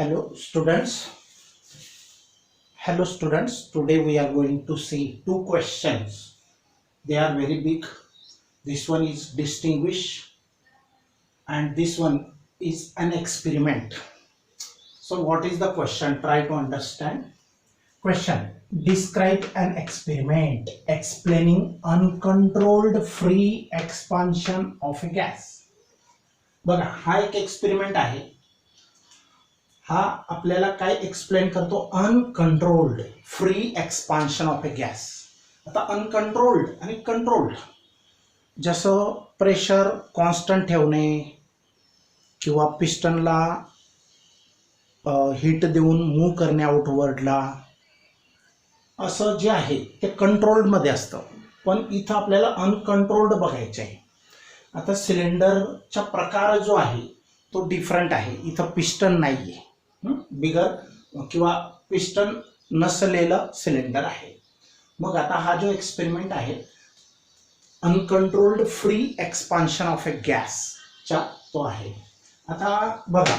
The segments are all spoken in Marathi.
Hello students. Hello students. Today we are going to see two questions. They are very big. This one is distinguish and this one is an experiment. So what is the question? Try to understand. Question. Describe an experiment explaining uncontrolled free expansion of a gas. बघा हा एक एक्सपेरिमेंट आहे. हा आपल्याला काय एक्सप्लेन करतो uncontrolled free expansion of A gas. आता अनकंट्रोल्ड आणि कंट्रोल्ड जसं प्रेशर कॉन्स्टंट ठेवणे किंवा पिस्टनला हीट देऊन मूव्ह करणे आउटवर्डला असं जे आहे ते कंट्रोल्डमध्ये असतं. पण इथं आपल्याला अनकंट्रोल्ड बघायचं आहे. आता सिलेंडरचा प्रकार जो आहे तो डिफरंट आहे. इथं पिस्टन नाही आहे, बिगर किंवा पिस्टन नसलेलं सिलेंडर आहे. मग आता हा जो एक्सपेरिमेंट आहे uncontrolled free expansion of a गॅसचा तो आहे. आता बघा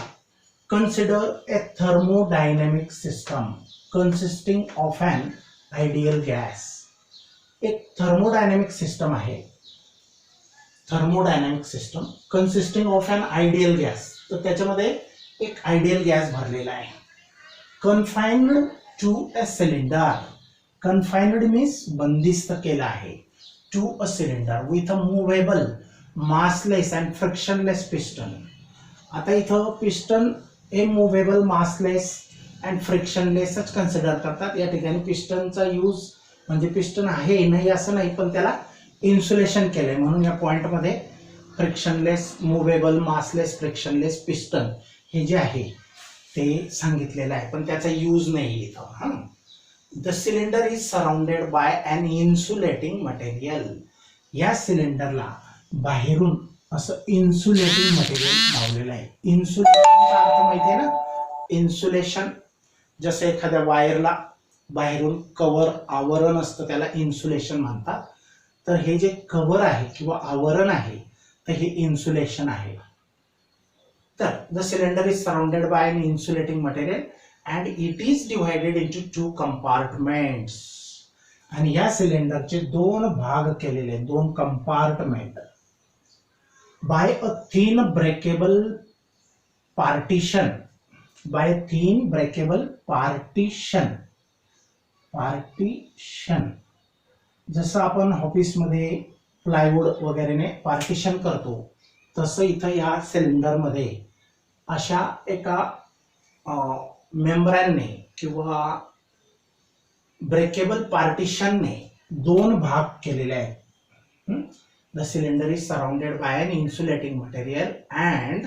consider a thermodynamic system consisting of an ideal gas. एक थर्मोडायनॅमिक सिस्टम आहे. Thermodynamic system consisting of an ideal gas. तर त्याच्यामध्ये एक आयडियल गॅस भरलेला आहे. Confined to a cylinder. Confined means बंदिस्त केला आहे. To a cylinder with a movable massless and frictionless piston. आता इथं पिस्टन हे मूवेबल मासलेस अँड फ्रिक्शनलेसच कन्सिडर करतात. या ठिकाणी पिस्टनचा यूज म्हणजे पिस्टन आहे नाही असं नाही, पण त्याला इन्सुलेशन केलंय म्हणून या पॉइंटमध्ये frictionless movable massless frictionless piston हे जे आहे ते सांगितलेलं आहे, पण त्याचा यूज नाही इथं. The cylinder is surrounded by an insulating material. या सिलेंडरला बाहेरून असं इन्सुलेटिंग मटेरियल लावलेलं आहे. इन्सुलेशनचा अर्थ माहिती आहे ना, इन्सुलेशन जसं एखाद्या वायरला बाहेरून कवर आवरण असतं त्याला इन्सुलेशन म्हणतात. तर हे जे कवर आहे किंवा आवरण आहे तर हे इन्सुलेशन आहे. तर the cylinder is surrounded by an insulating material and it is divided into two compartments. आणि या सिलेंडरचे दोन भाग केलेले, दोन compartment by a thin breakable partition. By thin breakable partition. Partition जसं आपण ऑफिसमध्ये प्लायवूड वगैरेने पार्टिशन करतो तसं इथं या सिलेंडरमध्ये अशा एका मेम्ब्रेनने किंवा ब्रेकेबल पार्टिशनने दोन भाग केलेले आहेत. The cylinder is surrounded by an insulating material and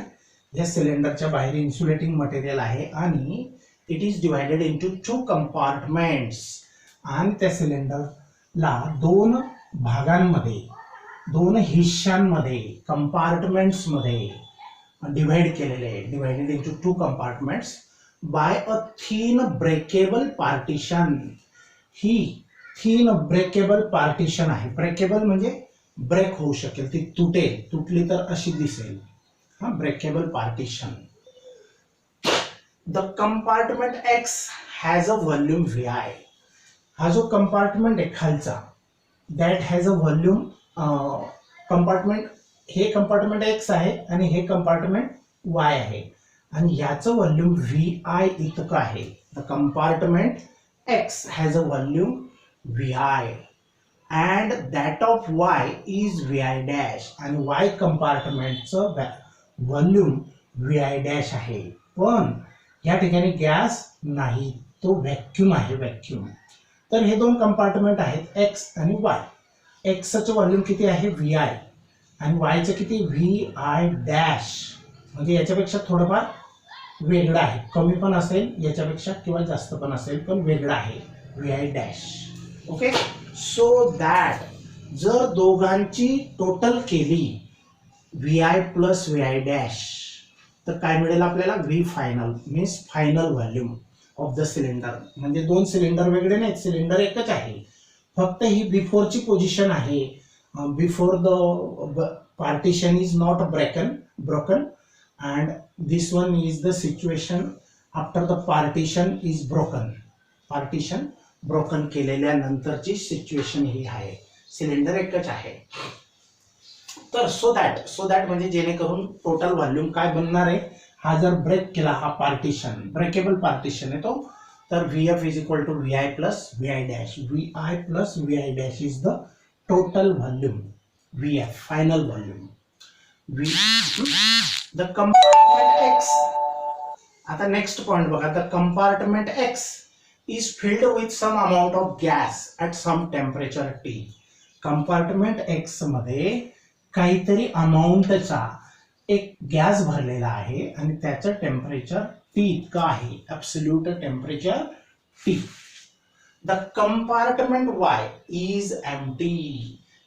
या सिलेंडरच्या बाहेर इन्सुलेटिंग मटेरियल आहे आणि it is divided into two compartments. आणि त्या सिलेंडरला दोन भागांमध्ये, दोन हिस्सांमध्ये, कंपार्टमेंट्समध्ये डिवाइड केलेले आहे. Divided into two compartments by a thin breakable partition. ही थिन ब्रेकेबल पार्टिशन आहे. ब्रेकेबल म्हणजे ब्रेक होऊ शकेल, ती तुटेल, तुटली तर अशी दिसेल. हा breakable partition. The compartment X has a volume VI. हा जो कंपार्टमेंट आहे खालचा that has a volume compartment, हे कंपार्टमेंट एक्स आहे आणि हे कंपार्टमेंट वाय आहे आणि याचं व्हॉल्यूम VI इतकं आहे. The compartment X has a volume VI and that of Y is VI dash. आणि वाय कंपार्टमेंटचं व्हॉल्यूम VI डॅश आहे. पण या ठिकाणी गॅस नाही, तो व्हॅक्यूम आहे, व्हॅक्यूम. तर हे दोन कंपार्टमेंट आहेत एक्स आणि वाय. एक्सचं व्हॉल्यूम किती आहे VI आणि वायचं किती VI डॅश. म्हणजे याच्यापेक्षा थोडंफार वेगळं आहे, कमी पण असेल याच्यापेक्षा किंवा जास्त पण असेल, पण वेगळं आहे VI dash. Okay. So that जर दोघांची टोटल केली VI प्लस VI डॅश तर काय मिळेल आपल्याला V final means final volume of the cylinder. म्हणजे दोन सिलेंडर वेगळे नाहीत, सिलेंडर एकच आहे, फक्त ही बिफोरची पोझिशन आहे. Before the partition is not broken and this one is the situation after the partition is broken. Partition broken केलेल्यानंतरची सिच्युएशन ही आहे. सिलेंडर एकच आहे. तर सो दॅट म्हणजे जेणेकरून टोटल व्हॉल्यूम काय बनणार आहे, हा जर ब्रेक केला, हा पार्टिशन ब्रेकेबल पार्टिशन आहे तो, तर VF is equal to VI plus VI dash. VI plus VI dash is the total volume. VF final volume. The compartment X. आता नेक्स्ट पॉइंट बघा. The compartment X is filled with some amount of gas at some temperature T. Compartment X मध्ये काहीतरी अमाऊंटचा एक गॅस भरलेला आहे आणि त्याचं टेम्परेचर T इतकं आहे. Absolute temperature T. The compartment Y is empty.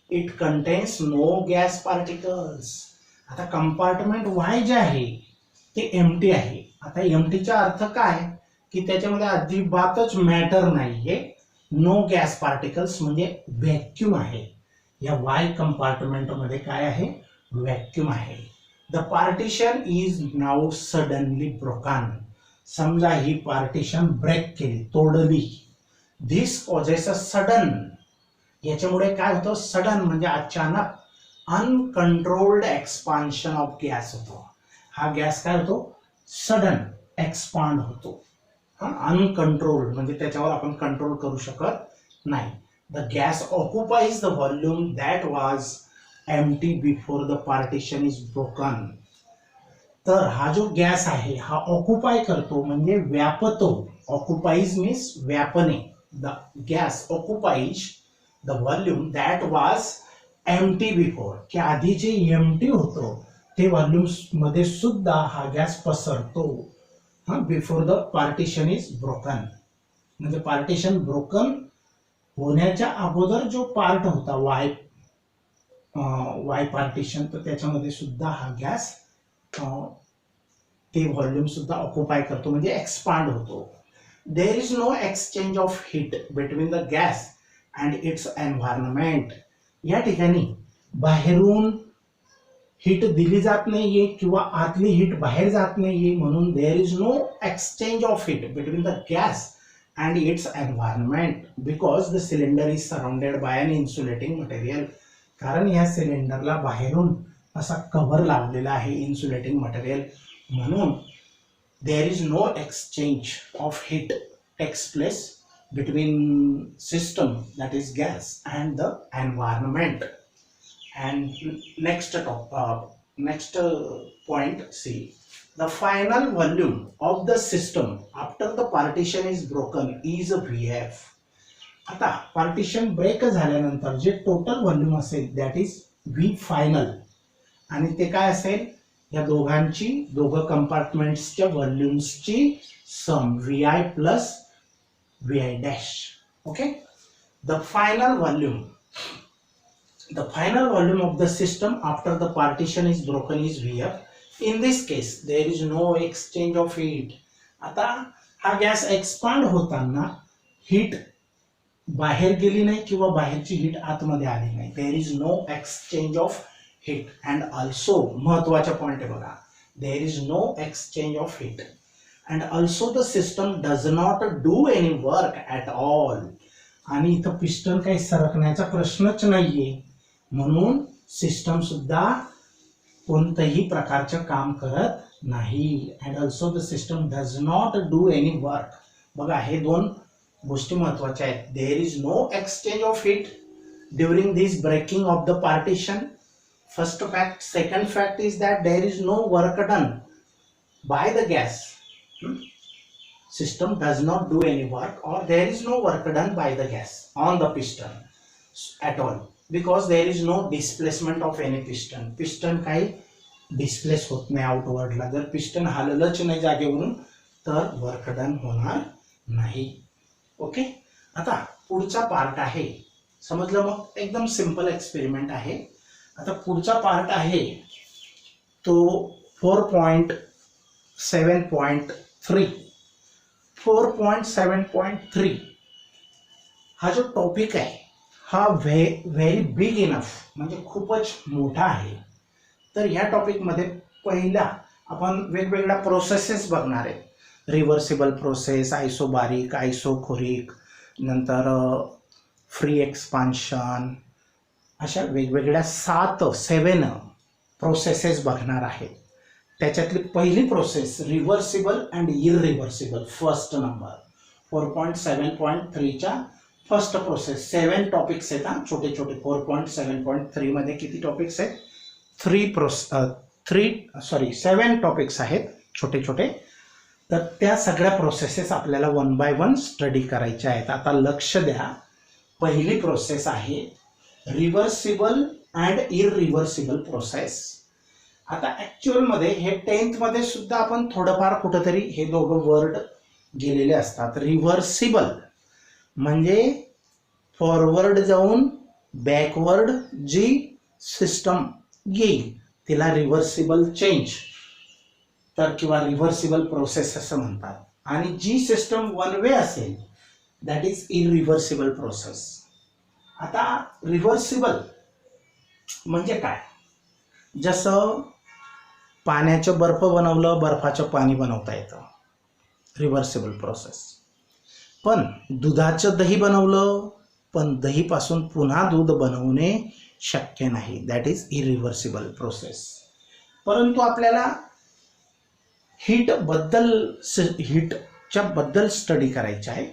It contains no gas particles. आता कंपार्टमेंट Y जे आहे ते एम्प्टी आहे. आता एम्प्टीचा अर्थ काय की त्याच्यामध्ये अजिबातच मॅटर नाहीये. नो गॅस पार्टिकल्स म्हणजे व्हॅक्यूम आहे. या वाय कंपार्टमेंट मध्ये काय आहे, व्हॅक्यूम आहे. The partition is now suddenly broken. समजा ही पार्टिशन ब्रेक केली, तोडली. This causes a sudden. याच्यामुळे काय होतं, सडन म्हणजे अचानक अनकंट्रोल्ड एक्सपान्शन ऑफ गॅस होतो. हा गॅस काय होतो, सडन एक्सपांड होतो. अनकंट्रोल्ड म्हणजे त्याच्यावर आपण कंट्रोल करू शकत नाही. The gas occupies the volume that was empty before the partition is broken. तर हा जो गॅस आहे हा ऑक्युपाय करतो म्हणजे व्यापतो. ऑक्युपाइज मीन्स व्यापणे. The gas occupies the volume that was empty before, की आधी जे एम्प्टी होतं ते व्हॉल्यूम मध्ये सुद्धा हा गॅस पसरतो. Before the partition is broken म्हणजे पार्टिशन ब्रोकन होण्याच्या अगोदर जो पार्ट होता वाय पार्टिशन, तर त्याच्यामध्ये सुद्धा हा गॅस ते व्हॉल्यूम सुद्धा ऑक्युपाय करतो म्हणजे एक्सपांड होतो. There is no exchange of heat between the gas and its environment. या ठिकाणी बाहेरून हीट दिली जात नाहीये किंवा आतली हीट बाहेर जात नाहीये, म्हणून there is no exchange of heat between the gas and its environment because the cylinder is surrounded by an insulating material. कारण या सिलेंडरला बाहेरून असा कव्हर लावलेला आहे इन्सुलेटिंग मटेरियल, म्हणून there is no exchange of heat takes place between system that is gas and the environment. And next point, see the final volume of the system after the partition is broken is VF. आता पार्टिशन ब्रेक झाल्यानंतर जे टोटल व्हॉल्यूम असेल दॅट इज V फायनल, आणि ते काय असेल, या दोघं कंपार्टमेंट्सच्या व्हॉल्यूम्सची सम VI plus VI dash. Okay. The final volume of the system after the partition is broken is VF. In this case there is no exchange of heat. आता हा गॅस एक्सपांड होताना हीट बाहेर गेली नाही किंवा बाहेरची हीट आतमध्ये आली नाही. There is no exchange of heat. And also महत्वाचा पॉइंट आहे बघा, there is no exchange of heat and also the system does not do any work at all. आणि इथं पिस्टन काही सरकण्याचा प्रश्नच नाहीये, म्हणून सिस्टम सुद्धा कोणतंही प्रकारचं काम करत नाही. And also the system does not do any work. बघा हे दोन गोष्टी महत्वाच्या आहेत. There is no exchange of heat during this breaking of the partition. First fact. Second fact is that there is no work done by the gas. System does not do any work or there is no work done by the gas on the piston at all because there is no displacement of any piston. Piston काही डिस्प्लेस होत नाही आउटवर्डला. जर पिस्टन हललंच नाही जागेवरून तर वर्क डन होणार नाही. ओके. आता पुढचा पार्ट आहे, समजलं. मग एकदम सिंपल एक्सपेरिमेंट आहे. आता पुढचा पार्ट आहे तो 4.7.3. 4.7.3 हा जो टॉपिक आहे हा व्हेरी बिग इनफ म्हणजे खूपच मोठा आहे. तर ह्या टॉपिकमध्ये पहिला आपण वेगवेगळ्या प्रोसेसेस बघणार आहे. रिव्हर्सिबल प्रोसेस, आयसोबारिक, आयसोखोरिक, नंतर फ्री एक्सपान्शन, अशा वेगवेगळ्या 7 प्रोसेसेस बघणार आहे. त्याच्यातली पहिली process reversible and irreversible, first number 4.7.3च्या फर्स्ट प्रोसेस. 7 टॉपिक्स आहेत हा, छोटे छोटे. 4.7.3 मध्ये किती टॉपिक्स आहेत? 7 टॉपिक्स आहेत छोटे छोटे. तर त्या सगळ्या प्रोसेसेस आपल्याला 1 बाय 1 स्टडी करायच्या आहेत. आता लक्ष द्या, पहिली प्रोसेस आहे रिव्हर्सिबल अँड इरिव्हर्सिबल प्रोसेस. आता ॲक्च्युअलमध्ये हे 10th मध्ये सुद्धा आपण थोडंफार कुठंतरी हे दोघं वर्ड गेलेले असतात. रिव्हर्सिबल म्हणजे फॉरवर्ड जाऊन बॅकवर्ड जी सिस्टम येईल तिला रिव्हर्सिबल चेंज तर किंवा रिव्हर्सिबल प्रोसेस असं म्हणतात. आणि जी सिस्टम वन वे असेल दॅट इज इरिव्हर्सिबल प्रोसेस. आता रिव्हर्सिबल म्हणजे काय? जसं पाण्याचं बर्फ बनवलं, बर्फाचं पाणी बनवता येतं, रिव्हर्सिबल प्रोसेस. पण दुधाचं दही बनवलं, पण दहीपासून पुन्हा दूध बनवणे शक्य नाही, दॅट इज इरिव्हर्सिबल प्रोसेस. परंतु आपल्याला हीटच्या बद्दल स्टडी करायचं आहे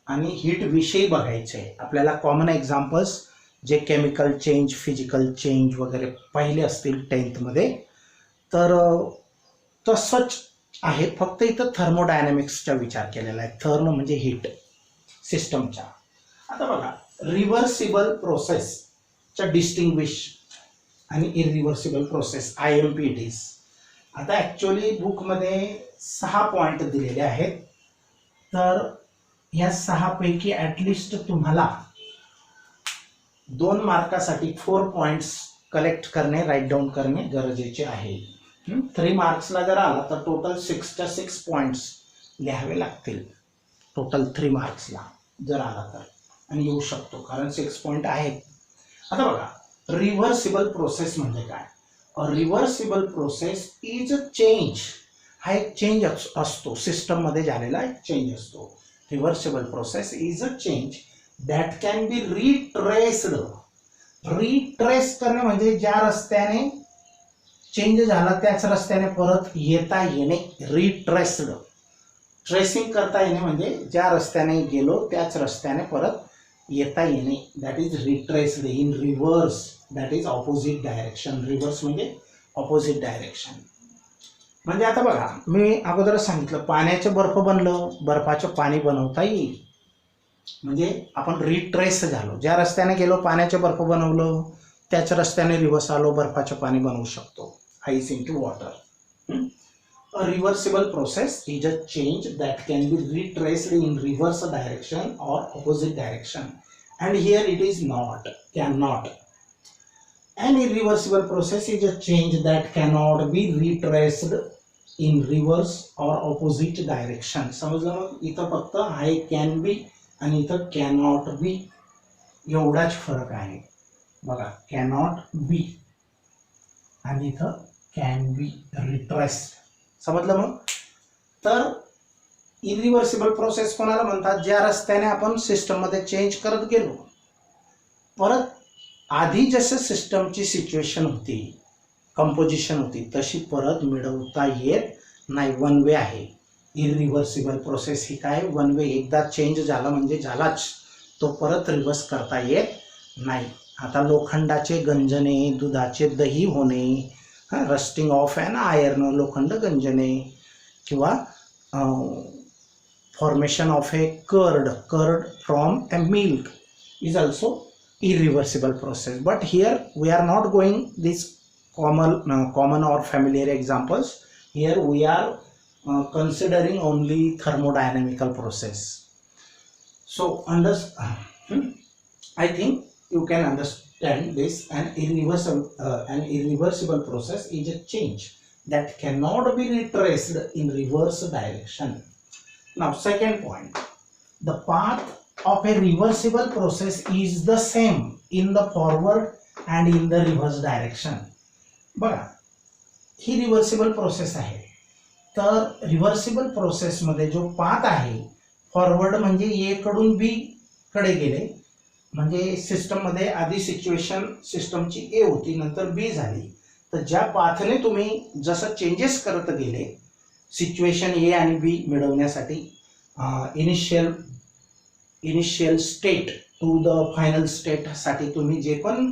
आणि हीट विषयी बघायचं आहे आपल्याला. कॉमन एक्झाम्पल्स जे केमिकल चेंज, फिजिकल चेंज वगैरे पाहिले असतील 10th मध्ये, तर तसंच आहे, फक्त इथं थर्मोडायनॅमिक्सचा विचार केलेला आहे. थर्म म्हणजे हीट सिस्टमच्या. आता बघा, रिव्हर्सिबल प्रोसेसच्या डिस्टिंग्विश आणि irreversible process, IMP it is. आता ॲक्च्युअली बुकमध्ये 6 पॉईंट दिलेले आहेत. तर ह्या 6 पैकी ॲटलिस्ट तुम्हाला 2 मार्कासाठी 4 पॉईंट्स कलेक्ट करणे, राईट डाऊन करणे गरजेचे आहे. 3 मार्क्सला जर आला तर टोटल 6च्या 6 पॉईंट्स लिहावे लागतील. टोटल 3 मार्क्सला जर आला तर, आणि येऊ शकतो कारण 6 पॉईंट आहेत. आता बघा, रिव्हर्सिबल प्रोसेस म्हणजे काय? Reversible process is a change. हा एक चेंज असतो, सिस्टममध्ये झालेला एक चेंज असतो. Reversible process is a change that can be retraced. Retrace करणे म्हणजे ज्या रस्त्याने चेंज झाला त्याच रस्त्याने परत येता येणे, रिट्रेस्ड. ट्रेसिंग करता येणे म्हणजे ज्या रस्त्याने गेलो त्याच रस्त्याने परत येता येणे, that is retraced. In reverse that is opposite direction. Reverse म्हणजे ऑपोजिट डायरेक्शन. म्हणजे आता बघा, मी अगोदरच सांगितलं, पाण्याचं बर्फ बनलं, बर्फाचं पाणी बनवता येईल. म्हणजे आपण रिट्रेस झालो, ज्या रस्त्याने गेलो पाण्याचं बर्फ बनवलं, त्याच रस्त्याने रिव्हर्स आलो, बर्फाचं पाणी बनवू शकतो, ice into water. A reversible process is a change that can be retraced in reverse direction or opposite direction, and here it is not, cannot. An irreversible process is a change that cannot be retraced in reverse or opposite direction. समजलं? मग इथं फक्त आहे कॅन बी आणि इथं कॅनॉट बी, एवढाच फरक आहे. बघा, कॅनॉट बी आणि इथं कॅन बी, रिट्रेस्ड. समजलं? मग तर इरिव्हर्सिबल प्रोसेस कोणाला म्हणतात? ज्या रस्त्याने आपण सिस्टममध्ये चेंज करत गेलो, परत आधी जसं सिस्टमची सिच्युएशन होती, कंपोजिशन होती, तशी परत मिळवता येत नाही, वन वे आहे. इरिव्हर्सिबल प्रोसेस ही काय? One way. एकदा चेंज झाला म्हणजे झालाच, तो परत रिव्हर्स करता येत नाही. आता लोखंडाचे गंजणे, दुधाचे दही होणे, रस्टिंग ऑफ अँड आयर्न, लोखंड गंजणे, किंवा formation of a curd from a milk is also irreversible process. But here we are not going these common or familiar examples. Here we are considering only thermodynamical process. So I think you can understand this. An irreversible process is a change that cannot be retraced in reverse direction. Now second point, the path of a reversible process is the same in the forward and in the reverse direction. बघा, ही रिव्हर्सिबल प्रोसेस आहे, तर रिव्हर्सिबल प्रोसेसमध्ये जो पाथ आहे फॉरवर्ड म्हणजे ए कडून बी कडे गेले, म्हणजे सिस्टममध्ये आधी सिच्युएशन सिस्टमची ए होती नंतर बी झाली, तर ज्या पाथने तुम्ही जसं चेंजेस करत गेले सिच्युएशन ए आणि बी मिळवण्यासाठी, initial state to the final स्टेटसाठी तुम्ही जे पण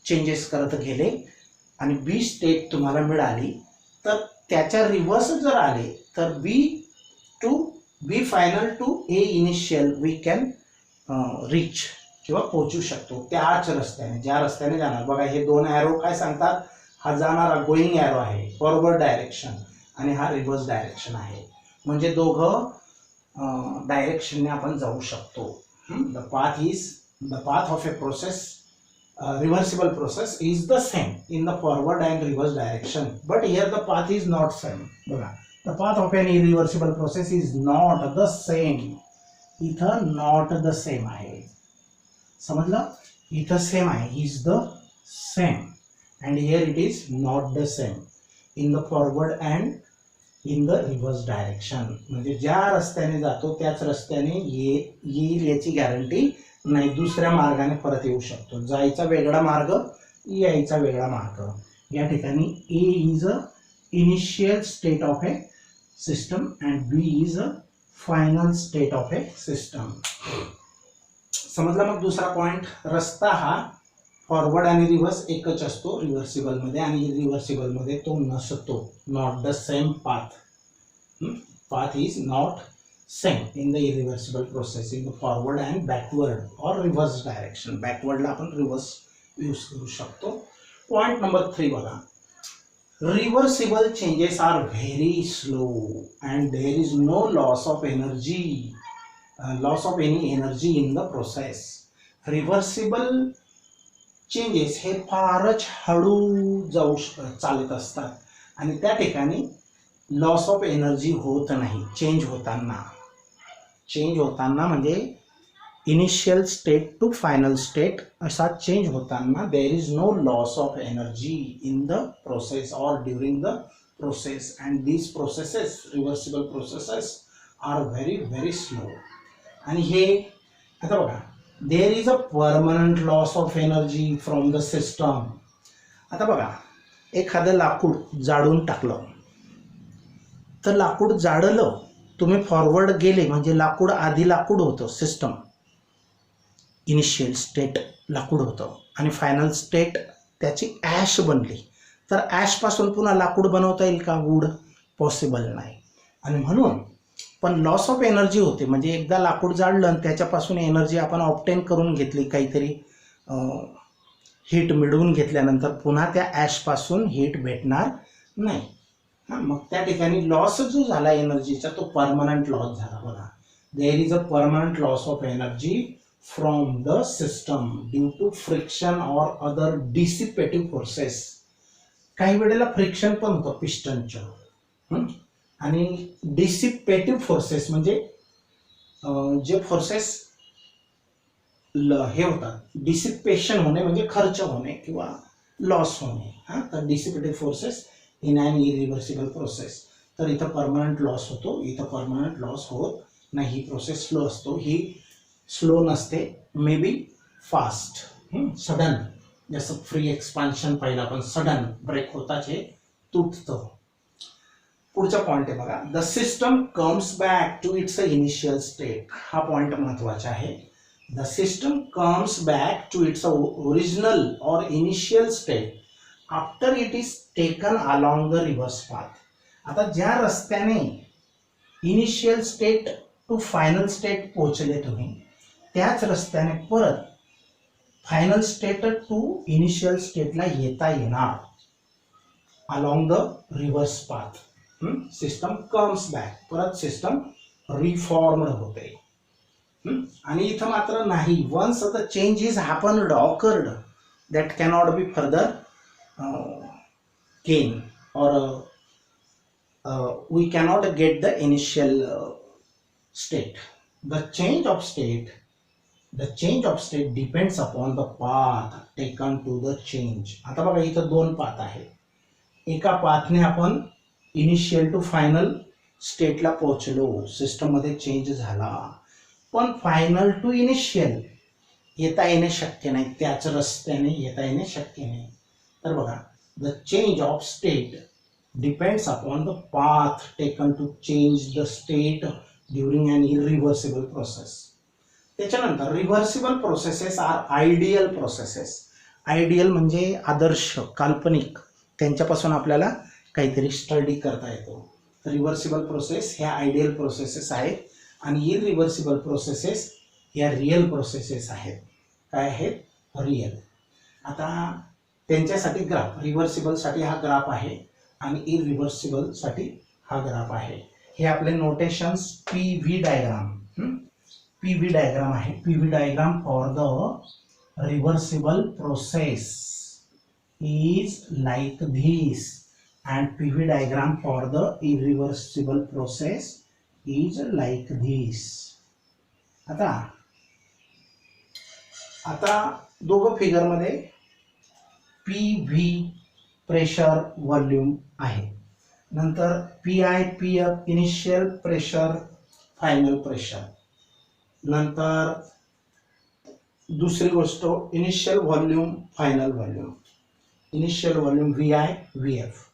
चेंजेस करत गेले आणि बी स्टेट तुम्हाला मिळाली, तर त्याच्या रिव्हर्स जर आले तर B final to A initial we can reach किंवा पोहोचू शकतो त्याच रस्त्याने, ज्या रस्त्याने जाणार. बघा हे दोन ॲरो काय सांगतात, हा जाणारा गोईंग ॲरो आहे फॉरवर्ड डायरेक्शन आणि हा रिव्हर्स डायरेक्शन आहे, म्हणजे दोघं डायरेक्शनने आपण जाऊ शकतो. The path of a process, reversible process is the same in the forward and reverse direction, but here the path is not same. बघा, the path of an irreversible process is not the same. इथं not the same आहे, समजलं? इथं सेम आहे, is the same, and here it is not the same in the forward and in the reverse direction. म्हणजे ज्या रस्त्याने जातो त्याच रस्त्याने येईल याची गॅरंटी नाही, दुसऱ्या मार्गाने परत येऊ शकतो. जायचा वेगळा मार्ग, यायचा वेगळा मार्ग. या ठिकाणी A is a initial state of a system and B is a final state of a system. समजला? मग दुसरा पॉइंट, रस्ता हा फॉरवर्ड आणि रिव्हर्स एकच असतो रिव्हर्सिबल मध्ये, आणि रिव्हर्सिबल मध्ये तो नसतो. Not the same path is not same in the irreversible process in the forward and backward or reverse direction. backward ला आपण reverse यूज करू शकतो. पॉइंट नंबर 3 बघा, reversible changes are very slow and there is no loss of energy, loss of any energy in the process. reversible changes हे फारच हळू चालत असतात आणि त्या ठिकाणी लॉस ऑफ एनर्जी होत नाही. चेंज होताना म्हणजे initial state to final state असा चेंज होताना there is no loss of energy in the process और during the process, and these processes, reversible processes are very very slow. आणि हे आता बघा, there is a permanent loss of energy from the system. आता बघा, एखादं लाकूड जाळून टाकलं तर लाकूड जाळलं, तुम्ही फॉरवर्ड गेले म्हणजे लाकूड आधी लाकूड होतं, सिस्टम इनिशियल स्टेट लाकूड होतं आणि फायनल स्टेट त्याची ॲश बनली, तर ॲशपासून पुन्हा लाकूड बनवता येईल का? वूड पॉसिबल नाही. आणि म्हणून पण लॉस ऑफ एनर्जी होते, म्हणजे एकदा लाकूड जाळलं आणि त्याच्यापासून एनर्जी आपण ऑब्टेन करून घेतली, काहीतरी हीट मिळवून घेतल्यानंतर पुन्हा त्या ॲशपासून हीट भेटणार नाही. मग त्या ठिकाणी लॉस जो झाला एनर्जीचा तो परमनंट लॉस झाला. बघा, there is a permanent loss of energy from the system due to friction और अदर डिसिपेटिव्ह फोर्सेस. काही वेळेला फ्रिक्शन पण होतं पिस्टनचं, आणि डिसिपेटिव्ह फोर्सेस म्हणजे जे फोर्सेस हे होतात, डिसिपेशन होणे म्हणजे खर्च होणे किंवा लॉस होणे. तर dissipative forces in an irreversible process. तर इथं परमनंट लॉस होतो, इथं परमनंट लॉस होत नाही. ही प्रोसेस स्लो असतो, ही स्लो नसते, मे बी फास्ट, सडन. जसं फ्री एक्सपान्शन पाहिलं आपण, सडन ब्रेक होताच हे तुटतं. पुढचा पॉईंट आहे बघा, the system comes back to its initial state. हा पॉईंट महत्वाचा आहे. The system comes back to its original और initial state after it is taken along the reverse path. आता ज्या रस्त्याने initial state to final state पोहोचले तुम्ही, त्याच रस्त्याने परत फायनल स्टेट टू इनिशियल स्टेटला येता येणार along the reverse path. System comes back, परत सिस्टम रिफॉर्मड होते. आणि इथं मात्र नाही, once the change is happened, awkward, that cannot be further gain or we cannot get the initial state. The change of state depends upon the path taken to the change. आता बघा, इथं दोन पाथ आहे. एका पाथने आपण इनिशियल टू फायनल स्टेटला पोहोचलो, सिस्टममध्ये चेंज झाला, पण फायनल टू इनिशियल येता येणे शक्य नाही, त्याच रस्त्याने येता येणे शक्य नाही. तर बघा, the change of state depends upon the path taken to change the state during an irreversible process. त्याच्यानंतर reversible processes are ideal processes. Ideal म्हणजे आदर्श, काल्पनिक, त्यांच्यापासून आपल्याला काहीतरी स्टडी करता येतो. रिव्हर्सिबल प्रोसेस ह्या आयडियल प्रोसेसेस आहेत आणि इरिव्हर्सिबल प्रोसेसेस या रिअल प्रोसेसेस आहेत. काय आहेत? रिअल. आता त्यांच्यासाठी ग्राफ, रिव्हर्सिबलसाठी हा ग्राफ आहे आणि इरिव्हर्सिबलसाठी हा ग्राफ आहे. हे आपले notations P V diagram, P V diagram आहे. P V diagram for the reversible process is like this and PV diagram for the irreversible process is like this. आता दोघं फिगर मध्ये PV प्रेशर व्हॉल्यूम आहे, नंतर PI PF initial pressure final pressure, नंतर दुसरी गोष्ट initial volume final volume, initial volume VI VF.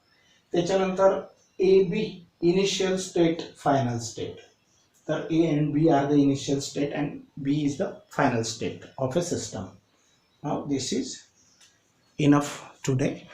त्याच्यानंतर AB initial state final state. तर A and B are the initial state and B is the final state of a system. Now this is enough today.